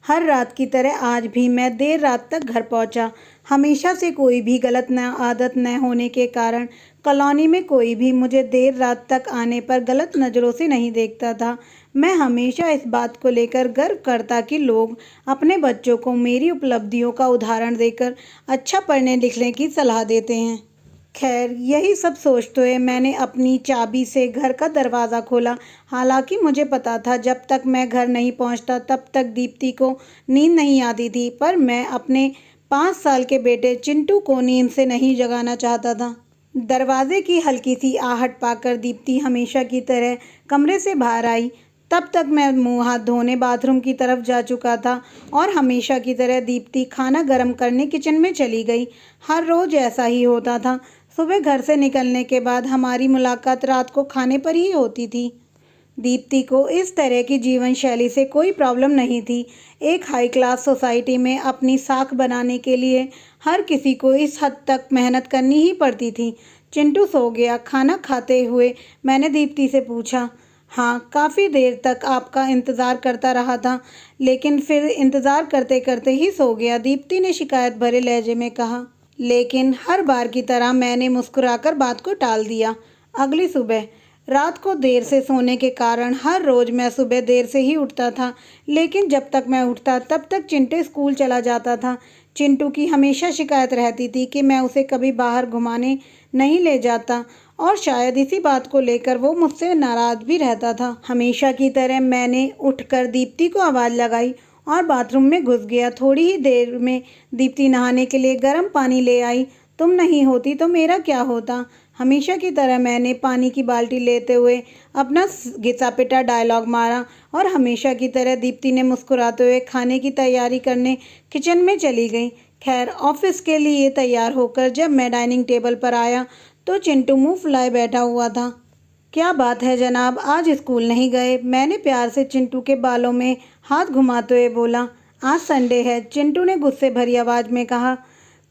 हर रात की तरह आज भी मैं देर रात तक घर पहुंचा। हमेशा से कोई भी गलत न आदत न होने के कारण कॉलोनी में कोई भी मुझे देर रात तक आने पर गलत नज़रों से नहीं देखता था। मैं हमेशा इस बात को लेकर गर्व करता कि लोग अपने बच्चों को मेरी उपलब्धियों का उदाहरण देकर अच्छा पढ़ने लिखने की सलाह देते हैं। खैर, यही सब सोचते हुए मैंने अपनी चाबी से घर का दरवाज़ा खोला। हालांकि मुझे पता था जब तक मैं घर नहीं पहुंचता तब तक दीप्ति को नींद नहीं आती थी, पर मैं अपने 5 साल के बेटे चिंटू को नींद से नहीं जगाना चाहता था। दरवाजे की हल्की सी आहट पाकर दीप्ति हमेशा की तरह कमरे से बाहर आई। तब तक मैं मुंह हाथ धोने बाथरूम की तरफ जा चुका था और हमेशा की तरह दीप्ति खाना गर्म करने किचन में चली गई। हर रोज़ ऐसा ही होता था। सुबह घर से निकलने के बाद हमारी मुलाकात रात को खाने पर ही होती थी। दीप्ति को इस तरह की जीवन शैली से कोई प्रॉब्लम नहीं थी। एक हाई क्लास सोसाइटी में अपनी साख बनाने के लिए हर किसी को इस हद तक मेहनत करनी ही पड़ती थी। चिंटू सो गया। खाना खाते हुए मैंने दीप्ति से पूछा, हाँ, काफ़ी देर तक आपका इंतज़ार करता रहा था, लेकिन फिर इंतज़ार करते करते ही सो गया, दीप्ति ने शिकायत भरे लहजे में कहा। लेकिन हर बार की तरह मैंने मुस्कुराकर बात को टाल दिया। अगली सुबह रात को देर से सोने के कारण हर रोज़ मैं सुबह देर से ही उठता था, लेकिन जब तक मैं उठता तब तक चिंटू स्कूल चला जाता था। चिंटू की हमेशा शिकायत रहती थी कि मैं उसे कभी बाहर घुमाने नहीं ले जाता और शायद इसी बात को लेकर वो मुझसे नाराज़ भी रहता था। हमेशा की तरह मैंने उठकर दीप्ति को आवाज़ लगाई और बाथरूम में घुस गया। थोड़ी ही देर में दीप्ति नहाने के लिए गर्म पानी ले आई। तुम नहीं होती तो मेरा क्या होता। हमेशा की तरह मैंने पानी की बाल्टी लेते हुए अपना घिसा पिटा डायलॉग मारा और हमेशा की तरह दीप्ति ने मुस्कुराते हुए खाने की तैयारी करने किचन में चली गई। खैर, ऑफिस के लिए तैयार होकर जब मैं डाइनिंग टेबल पर आया तो चिंटू मुंह फुलाए बैठा हुआ था। क्या बात है जनाब, आज स्कूल नहीं गए? मैंने प्यार से चिंटू के बालों में हाथ घुमाते हुए बोला। आज संडे है, चिंटू ने गुस्से भरी आवाज़ में कहा।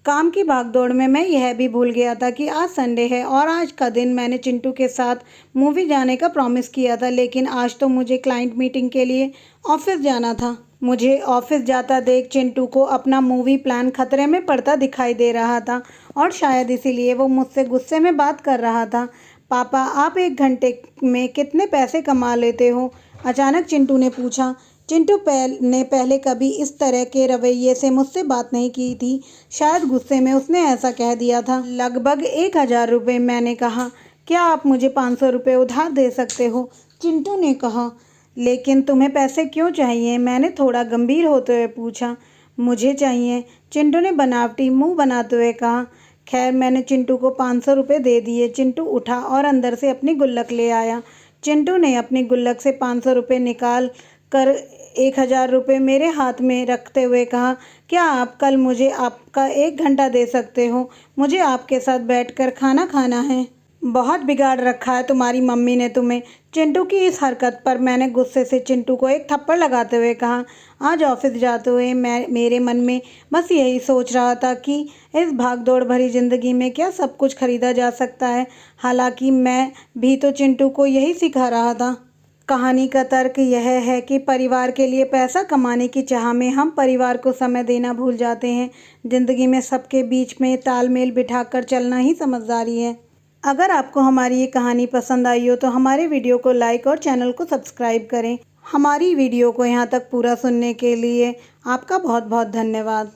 काम की भागदौड़ में मैं यह भी भूल गया था कि आज संडे है और आज का दिन मैंने चिंटू के साथ मूवी जाने का प्रॉमिस किया था, लेकिन आज तो मुझे क्लाइंट मीटिंग के लिए ऑफिस जाना था। मुझे ऑफिस जाता देख चिंटू को अपना मूवी प्लान खतरे में पड़ता दिखाई दे रहा था और शायद इसीलिए वो मुझसे गुस्से में बात कर रहा था। पापा, आप 1 घंटे में कितने पैसे कमा लेते हो? अचानक चिंटू ने पूछा। चिंटू ने पहले कभी इस तरह के रवैये से मुझसे बात नहीं की थी। शायद गुस्से में उसने ऐसा कह दिया था। लगभग 1000 रुपये, मैंने कहा। क्या आप मुझे 500 रुपये उधार दे सकते हो? चिंटू ने कहा। लेकिन तुम्हें पैसे क्यों चाहिए? मैंने थोड़ा गंभीर होते हुए पूछा। मुझे चाहिए, चिंटू ने बनावटी मुंह बनाते हुए कहा। खैर, मैंने चिंटू को 500 रुपये दे दिए। चिंटू उठा और अंदर से अपनी गुल्लक ले आया। चिंटू ने अपनी गुल्लक से 500 रुपये निकाल कर 1000 रुपये मेरे हाथ में रखते हुए कहा, क्या आप कल मुझे आपका 1 घंटा दे सकते हो? मुझे आपके साथ बैठकर खाना खाना है। बहुत बिगाड़ रखा है तुम्हारी मम्मी ने तुम्हें। चिंटू की इस हरकत पर मैंने गुस्से से चिंटू को एक थप्पड़ लगाते हुए कहा। आज ऑफिस जाते हुए मेरे मन में बस यही सोच रहा था कि इस भागदौड़ भरी ज़िंदगी में क्या सब कुछ खरीदा जा सकता है। हालांकि मैं भी तो चिंटू को यही सिखा रहा था। कहानी का तर्क यह है कि परिवार के लिए पैसा कमाने की चाह में हम परिवार को समय देना भूल जाते हैं। ज़िंदगी में सबके बीच में तालमेल बिठाकर चलना ही समझदारी है। अगर आपको हमारी ये कहानी पसंद आई हो तो हमारे वीडियो को लाइक और चैनल को सब्सक्राइब करें। हमारी वीडियो को यहाँ तक पूरा सुनने के लिए आपका बहुत बहुत धन्यवाद।